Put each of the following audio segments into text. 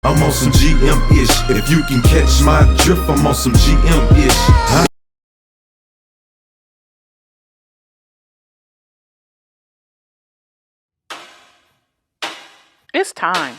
I'm on some GM-ish. If you can catch my drift, I'm on some GM-ish. Huh? It's time.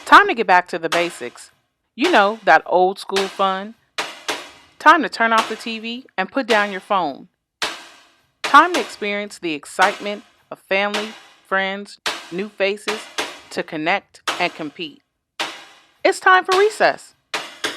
Time to get back to the basics. You know, that old school fun. Time to turn off the TV and put down your phone. Time to experience the excitement of family, friends, new faces, to connect and compete. It's time for recess.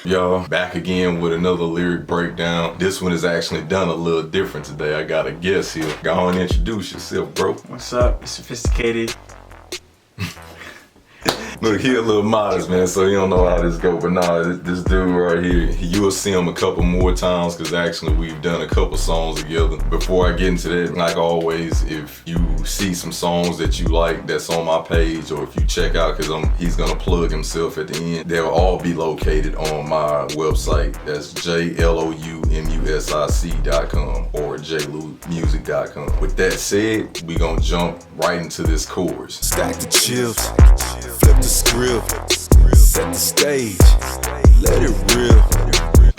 Y'all, back again with another lyric breakdown. This one is actually done a little different today. I got a guest here. Go on and introduce yourself, bro. What's up? It's Sophisticated. Look, he a little modest, man, so you don't know how this go. But nah, this dude right here, you'll see him a couple more times because actually we've done a couple songs together. Before I get into that, like always, if you see some songs that you like that's on my page, or if you check out, because he's gonna plug himself at the end, they'll all be located on my website. That's JLOUMUSIC.com or JLouMusic.com. With that said, we gonna jump right into this chorus. Stack the chips, flip the script, set the stage, let it rip.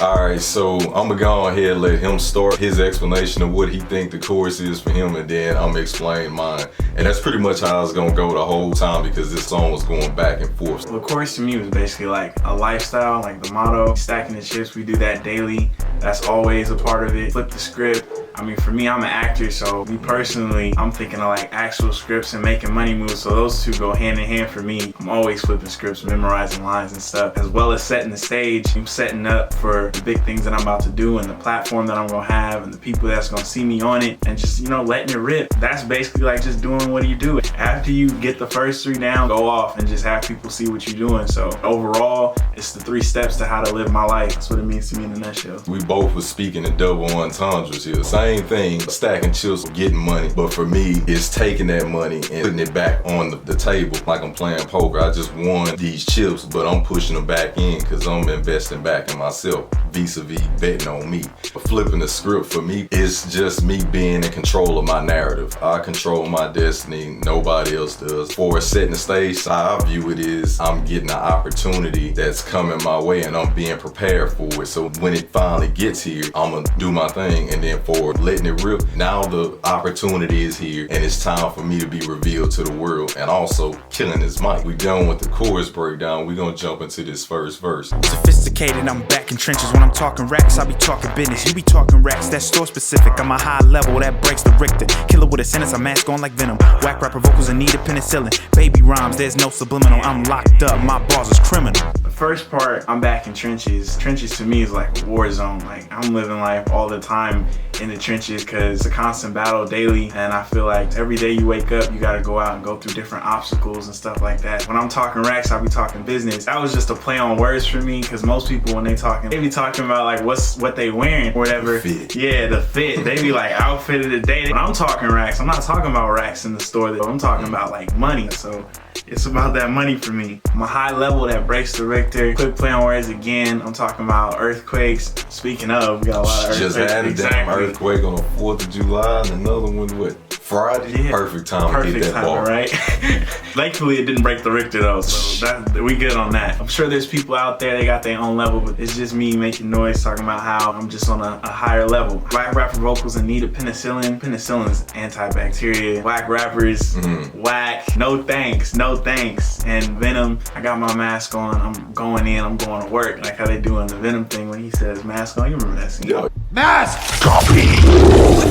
Alright, so I'm gonna go ahead and let him start his explanation of what he think the chorus is for him, and then I'm gonna explain mine. And that's pretty much how it's gonna go the whole time because this song was going back and forth. Well, the chorus to me was basically like a lifestyle, like the motto, stacking the chips. We do that daily. That's always a part of it. Flip the script. I mean, for me, I'm an actor, so me personally, I'm thinking of like actual scripts and making money moves, so those two go hand in hand for me. I'm always flipping scripts, memorizing lines and stuff, as well as setting the stage. I'm setting up for the big things that I'm about to do and the platform that I'm gonna have and the people that's gonna see me on it, and just, you know, letting it rip. That's basically like just doing what you do. After you get the first three down, go off and just have people see what you're doing. So overall, it's the 3 steps to how to live my life. That's what it means to me in a nutshell. We both was speaking in double entendres here. Same thing, stacking chips, getting money. But for me, it's taking that money and putting it back on the table like I'm playing poker. I just won these chips, but I'm pushing them back in because I'm investing back in myself, vis-a-vis betting on me. But flipping the script for me, it's just me being in control of my narrative. I control my destiny, nobody else does. For setting the stage, how I view it is I'm getting an opportunity that's coming my way and I'm being prepared for it. So when it finally gets here, I'm gonna do my thing, and then for letting it rip, now the opportunity is here and it's time for me to be revealed to the world and also killing this mic. We done with the chorus breakdown. We're gonna jump into this first verse. Sophisticated, I'm back in trenches. When I'm talking racks, I be talking business. You be talking racks, that's store specific. I'm a high level, that breaks the Richter. Killer with a sentence, I mask on like venom. Whack rapper vocals in need of penicillin. Baby rhymes, there's no subliminal. I'm locked up, my bars is criminal. The first part, I'm back in trenches. Trenches to me is like a war zone. Like, I'm living life all the time in the trenches because it's a constant battle daily, and I feel like every day you wake up, you gotta go out and go through different obstacles and stuff like that. When I'm talking racks, I be talking business. That was just a play on words for me because most people, when they talking, they be talking about like what they wearing or whatever. Fit. Yeah, the fit. They be like outfit of the day. When I'm talking racks, I'm not talking about racks in the store. I'm talking about like money. So it's about that money for me. I'm a high level that breaks the Richter. Quick play on words again. I'm talking about earthquakes. Speaking of, we got a lot of earthquakes. Just had a damn earthquake on the 4th of July and another one, what, Friday? Yeah. Perfect time to hit that ball. Right? Thankfully, it didn't break the Richter though, so we good on that. I'm sure there's people out there, they got their own level, but it's just me making noise, talking about how I'm just on a higher level. Whack rapper vocals in need of penicillin. Penicillin is antibacterial. Whack rappers, whack, no thanks, no thanks. And Venom, I got my mask on, I'm going in, I'm going to work, like how they do in the Venom thing when he says mask on. You remember that scene? Yeah. Mask! Copy!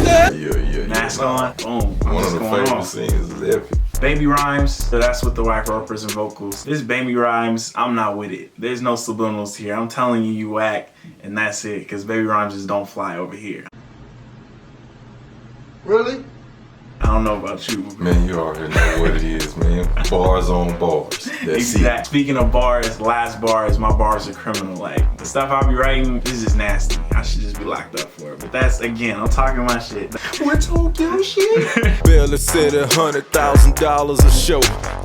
Yeah. Mask on, boom. One of the favorite scenes is epic. Baby rhymes, so that's with the whack rappers and vocals. This baby rhymes, I'm not with it. There's no subliminals here. I'm telling you, you whack, and that's it, because baby rhymes just don't fly over here. Really? I don't know about you. Man, you already know what it is, man. Bars on bars. That's it. Speaking of bars, last bars, my bars are criminal. Like, the stuff I'll be writing, this is nasty. I should just be locked up for it. But that's, again, I'm talking my shit. We're talking shit. Barely said $100,000 a show.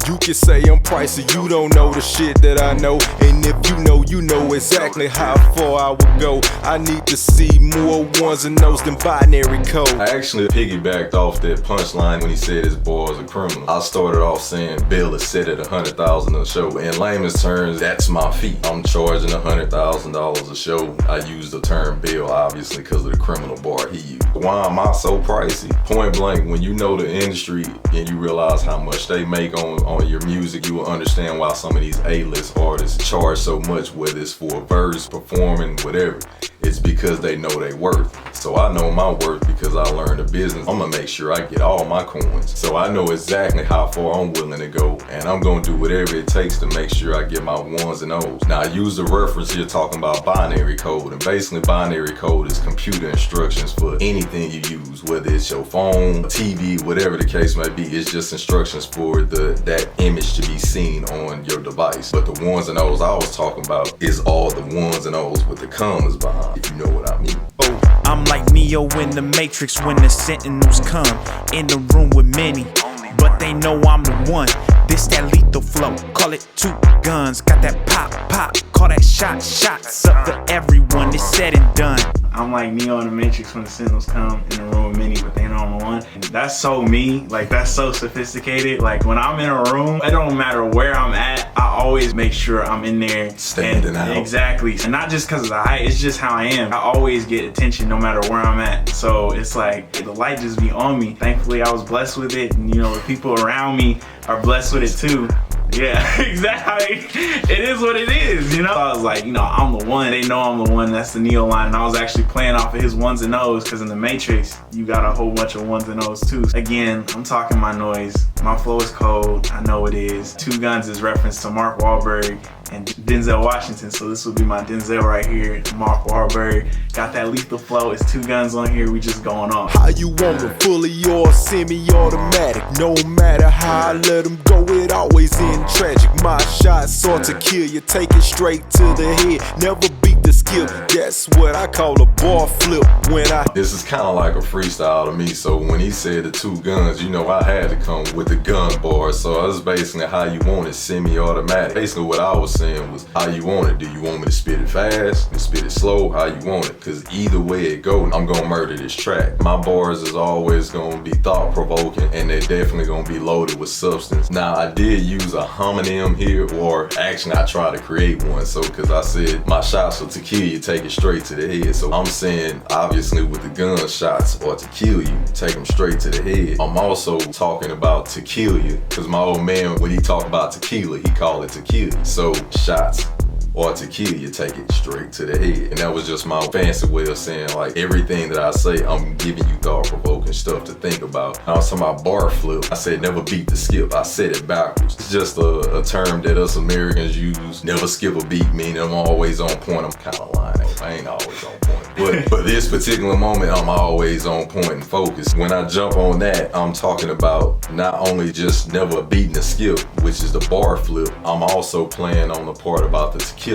You can say I'm pricey, you don't know the shit that I know. And if you know exactly how far I would go. I need to see more ones and those than binary code. I actually piggybacked off that punchline when he said his boy is a criminal. I started off saying bill is set at $100,000 a show. In layman's terms, that's my fee. I'm charging $100,000 a show. I use the term bill obviously because of the criminal bar he used. Why am I so pricey? Point blank, when you know the industry and you realize how much they make on your music, you will understand why some of these A-list artists charge so much, whether it's for a verse, performing, whatever. It's because they know they worth. So I know my worth because I learned the business. I'm gonna make sure I get all my coins. So I know exactly how far I'm willing to go, and I'm gonna do whatever it takes to make sure I get my ones and O's. Now I use the reference here talking about binary code, and basically binary code is computer instructions for anything you use, whether it's your phone, TV, whatever the case may be. It's just instructions for that image to be seen on your device. But the ones and O's I was talking about is all the ones and O's with the commas behind, if you know what I mean. I'm like Neo in the Matrix when the Sentinels come in the room with many, but they know I'm the one. This that lethal flow, call it two guns. Got that pop, call that shots up for everyone. It's said and done. I'm like Neo in the Matrix when the Sentinels come in the room with many, but they know I'm the one. And that's so me, like that's so sophisticated. Like when I'm in a room, it don't matter where I'm at, I always make sure I'm in there. Standing out. Exactly, and not just because of the height, it's just how I am. I always get attention no matter where I'm at. So it's like the light just be on me. Thankfully I was blessed with it, and you know the people around me are blessed with it too. Yeah, exactly. It is what it is, you know? I was like, you know, I'm the one. They know I'm the one. That's the Neoline. And I was actually playing off of his ones and O's because in the Matrix, you got a whole bunch of ones and O's too. Again, I'm talking my noise. My flow is cold. I know it is. Two Guns is reference to Mark Wahlberg and Denzel Washington. So this would be my Denzel right here. Mark Wahlberg. Got that lethal flow. It's Two Guns on here. We just going off. How you want them, fully or semi-automatic? No matter how I let them go, it always ends tragic. My shots are to kill you, take it straight to the head. Never beat the skill. That's what I call a bar flip. This is kind of like a freestyle to me. So when he said the two guns, you know I had to come with the gun bar. So that's basically how you want it, semi-automatic. Basically what I was saying was how you want it. Do you want me to spit it fast, to spit it slow, how you want it? Cause either way it go, I'm gonna murder this track. My bars is always gonna be thought-provoking, and they're definitely gonna be loaded with substance. Now I did use a homonym here, or actually I tried to create one. So cause I said my shots are to kill you, take it straight to the head. So I'm saying obviously with the gun shots or to kill you, take them straight to the head. I'm also talking about to kill you, cause my old man, when he talk about tequila, he call it to kill you. So shots or to kill you, take it straight to the head. And that was just my fancy way of saying like everything that I say, I'm giving you thought-provoking stuff to think about. I was talking about bar flip. I said never beat the skip. I said it backwards. It's just a term that us Americans use. Never skip a beat, meaning I'm always on point. I'm kind of lying. I ain't always on point. But for this particular moment, I'm always on point and focused. When I jump on that, I'm talking about not only just never beating the skip, which is the bar flip, I'm also playing on the part about the tequila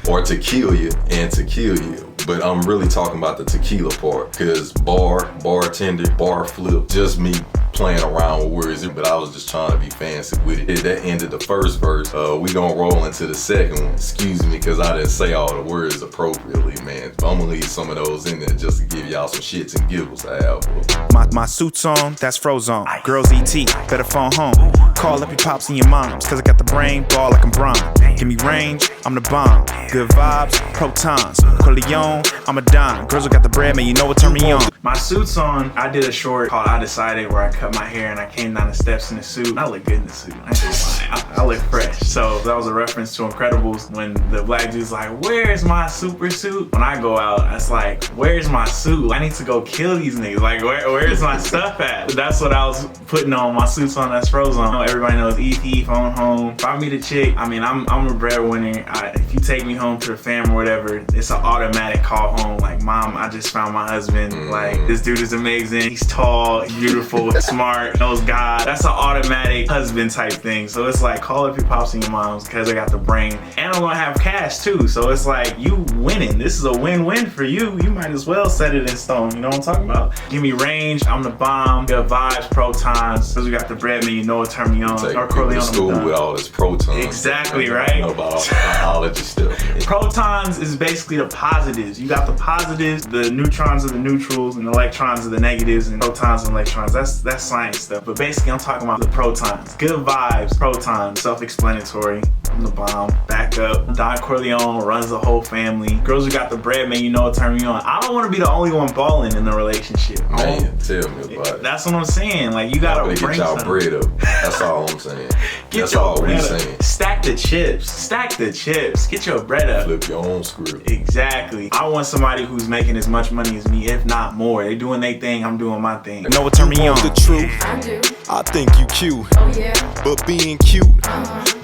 or to kill you and to kill you. But I'm really talking about the tequila part, because bartender, bar flip, just me playing around with words, but I was just trying to be fancy with it. That ended the first verse. We gonna roll into the second one. Excuse me, because I didn't say all the words appropriately, man. But I'm gonna leave some of those in there just to give y'all some shits and giggles I have. My suit's on, that's Frozone. Girls ET, better phone home. Call up your pops and your moms, cause I got the brain ball like I'm Bron. Give me range, I'm the bomb. Good vibes, protons. Corleone, I'm a dime. Girls who got the bread, man, you know what turn me on. My suit's on. I did a short called I Decided, where I cut my hair and I came down the steps in the suit. I look good in the suit. I look fresh. So that was a reference to Incredibles when the black dude's like, where's my super suit? When I go out, it's like, where's my suit? I need to go kill these niggas. Like, where's my stuff at? That's what I was putting on. My suit's on, that's Frozone. Everybody knows EP, phone home. If I meet a chick, I mean, I'm a breadwinner. If you take me home to the fam or whatever, it's an automatic call home. Like, mom, I just found my husband. Like, this dude is amazing. He's tall, he's beautiful, smart, knows God. That's an automatic husband type thing. So it's like, call up your pops and single moms because I got the brain, and I'm gonna have cash too. So it's like you winning. This is a win-win for you. You might as well set it in stone. You know what I'm talking about? Give me range. I'm the bomb. Good vibes, protons. Because we got the bread, man. You know what turn me on. Take people to school with all this protons. Exactly, right? Know about biology stuff. Protons is basically the positives. You got the positives, the neutrons are the neutrals, and the electrons are the negatives, and protons and electrons. That's science stuff. But basically, I'm talking about the protons. Good vibes, protons, self-explanatory. I'm the bomb. Back up. Don Corleone runs the whole family. Girls who got the bread, man, you know what turn me on. I don't want to be the only one balling in the relationship. Man, tell me about it. That's what I'm saying. Like, you gotta bring get y'all something. bread up. That's all I'm saying. That's your all we bread up. saying. Stack the chips. Stack the chips. Get your bread up. Flip your own script. Exactly. I want somebody who's making as much money as me, if not more. They doing their thing, I'm doing my thing. You know what turn me on? The truth, I do. I think you cute, Oh yeah. but being cute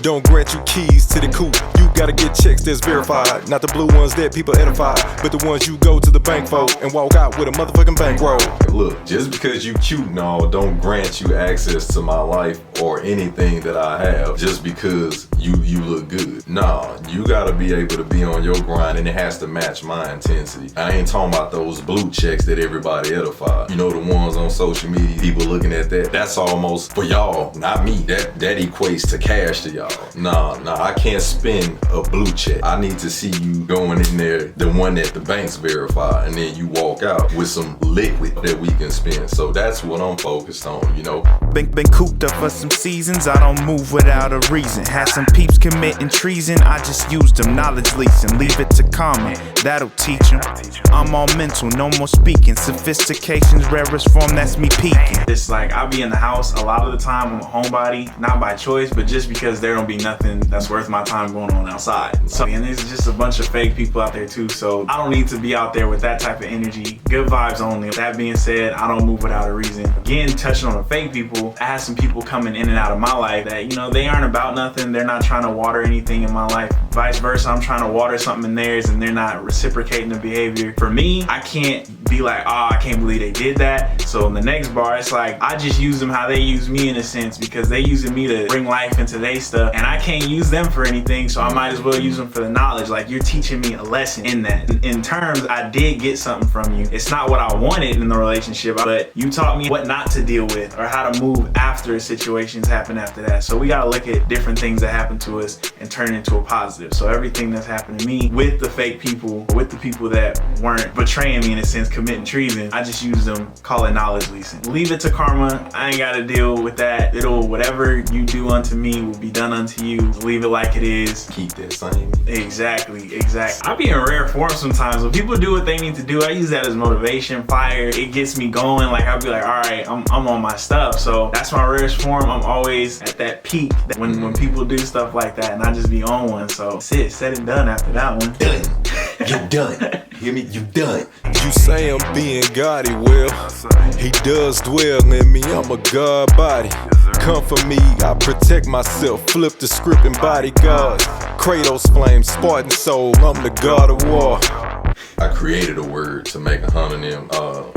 don't grant you keys to the coupe. You gotta get checks that's verified, not the blue ones that people edify, but the ones you go to the bank for and walk out with a motherfucking bankroll. Look, just because you cute and all don't grant you access to my life or anything that I have just because you look good. Nah, you gotta be able to be on your grind, and it has to match my intensity. I ain't talking about those blue checks that everybody edify. You know, the ones on social media, people looking at that. That's almost for y'all, not me. That equates to cash to y'all. Nah, I can't spend a blue check. I need to see you going in there, the one that the banks verify, and then you walk out with some liquid that we can spend. So that's what I'm focused on, you know. Been cooped up for some seasons, I don't move without a reason. Had some peeps committing treason, I just used them. Knowledge leasing, leave it to karma, that'll teach them. I'm all mental, no more speaking. Sophistication's rarest form, that's me peaking. It's like, I'll be in the house a lot of the time. I'm a homebody, not by choice, but just because there don't be nothing that's worth my time going on outside. So, and there's just a bunch of fake people out there too, so I don't need to be out there with that type of energy. Good vibes only. That being said, I don't move without a reason. Again, touching on the fake people, I had some people coming in and out of my life that, you know, they aren't about nothing. They're not trying to water anything in my life. Vice versa, I'm trying to water something in theirs and they're not reciprocating the behavior. For me, I can't be like, oh, I can't believe they did that. So in the next bar, it's like, I just use them how they use me in a sense, because they using me to bring life into their stuff and I can't use them for anything, so I might as well use them for the knowledge. Like, you're teaching me a lesson in that. In terms, I did get something from you. It's not what I wanted in the relationship, but you taught me what not to deal with or how to move after situations happen after that. So we gotta look at different things that happen to us and turn it into a positive. So everything that's happened to me with the fake people, with the people that weren't betraying me in a sense, committing treason, I just use them, call it knowledge leasing. Leave it to karma. I ain't gotta deal with that. Whatever you do unto me will be done unto you. Leave it like it is. Keep that same. Exactly. I be in rare form sometimes. When people do what they need to do, I use that as motivation, fire. It gets me going. Like, I'll be like, all right, I'm on my stuff. So that's my rarest form. I'm always at that peak when people do stuff like that, and I just be on one. So that's it. Said and done after that one. Done. You're done. Hear me? You done. You say I'm being gaudy, well, he does dwell in me, I'm a god body. Come for me, I protect myself, flip the script and bodyguard. Kratos flame, Spartan soul, I'm the god of war. I created a word to make a homonym.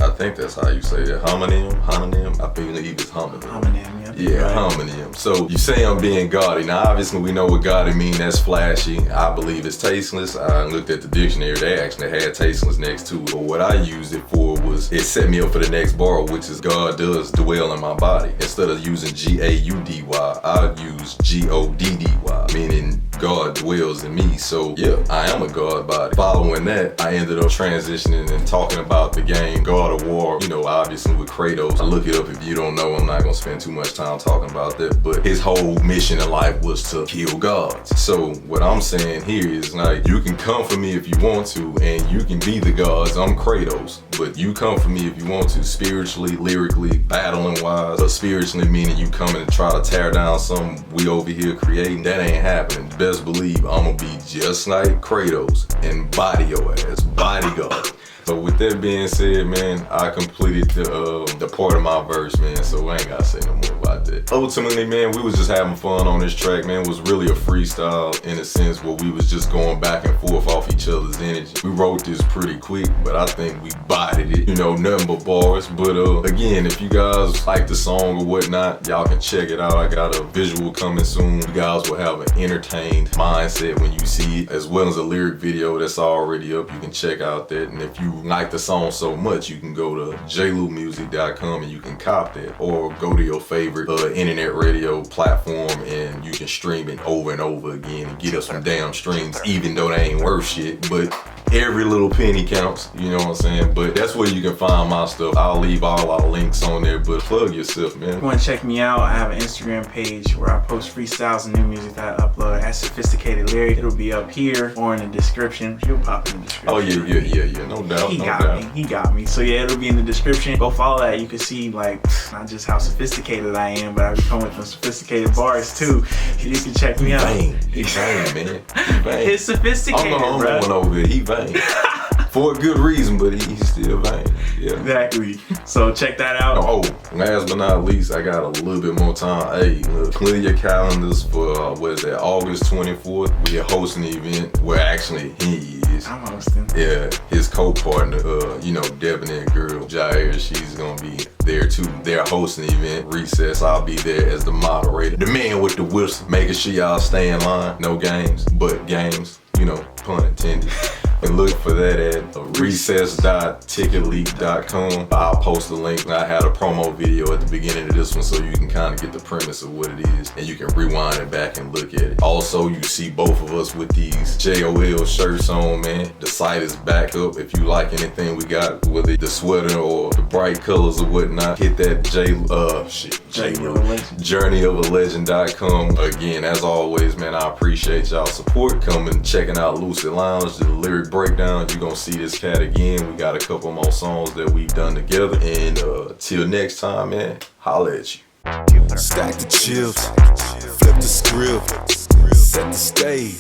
I think that's how you say it. Homonym. I believe it's homonym. Homonym, Yeah, right. Homonym. So you say I'm being gaudy. Now, obviously, we know what gaudy means. That's flashy. I believe it's tasteless. I looked at the dictionary. They actually had tasteless next to it. But what I used it for was, it set me up for the next bar, which is God does dwell in my body. Instead of using G-A-U-D-Y, I use G-O-D-D-Y, meaning God dwells in me. So yeah, I am a God body. Following that, I ended up transitioning and talking about the game God of War, you know, obviously with Kratos. I look it up if you don't know. I'm not gonna spend too much time talking about that, but his whole mission in life was to kill gods. So what I'm saying here is, like, you can come for me if you want to, and you can be the gods. I'm Kratos, but you come for me if you want to, spiritually, lyrically, battling wise. But spiritually meaning you coming and try to tear down something we over here creating. That ain't happening. Best believe I'm gonna be just like Kratos and body your ass, bodyguard. So with that being said, man, I completed the part of my verse, man, so I ain't gotta say no more. about that. Ultimately, man, we was just having fun on this track, man. It was really a freestyle in a sense where we was just going back and forth off each other's energy. We wrote this pretty quick, but I think we bodied it, you know, nothing but bars. But again, if you guys like the song or whatnot, y'all can check it out. I got a visual coming soon. You guys will have an entertained mindset when you see it, as well as a lyric video that's already up. You can check out that. And if you like the song so much, you can go to jloumusic.com and you can cop that, or go to your favorite internet radio platform and you can stream it over and over again and get us some damn streams, even though they ain't worth shit. But every little penny counts, you know what I'm saying? But that's where you can find my stuff. I'll leave all our links on there, but plug yourself, man. If you want to check me out, I have an Instagram page where I post freestyles and new music that I upload. That's Sophisticated Lyric. It'll be up here or in the description. You'll pop in the description. Oh yeah, no doubt. He got me. So yeah, it'll be in the description. Go follow that. You can see like not just how sophisticated I am, but I be coming with some sophisticated bars too. You can check me out. He vain, man. He vain. It's sophisticated, I'm the only bro. one over here. He vain. For a good reason, but he's still vain. Yeah. Exactly. So check that out. Oh, last but not least, I got a little bit more time. Hey, look, clear your calendars for what is that? August 24th. We are hosting the event. Well, actually, he is. I'm hosting. Yeah, his co-partner, debonair girl, Jair, she's gonna be there too. They're hosting the event. Recess, I'll be there as the moderator. The man with the whistle, making sure y'all stay in line. No games, but games, pun intended. And look for that at recess.ticketleak.com. I'll post the link. I had a promo video at the beginning of this one so you can kind of get the premise of what it is and you can rewind it back and look at it. Also, you see both of us with these JOL shirts on, man. The site is back up. If you like anything we got, whether the sweater or the bright colors or whatnot, hit that journeyofAlegend.com. Again, as always, man, I appreciate y'all support. Coming, checking out Loucid Lounge, the lyric breakdown. You're gonna see this cat again. We got a couple more songs that we've done together. And till next time, man, holla at you. Stack the chips, flip the script, set the stage.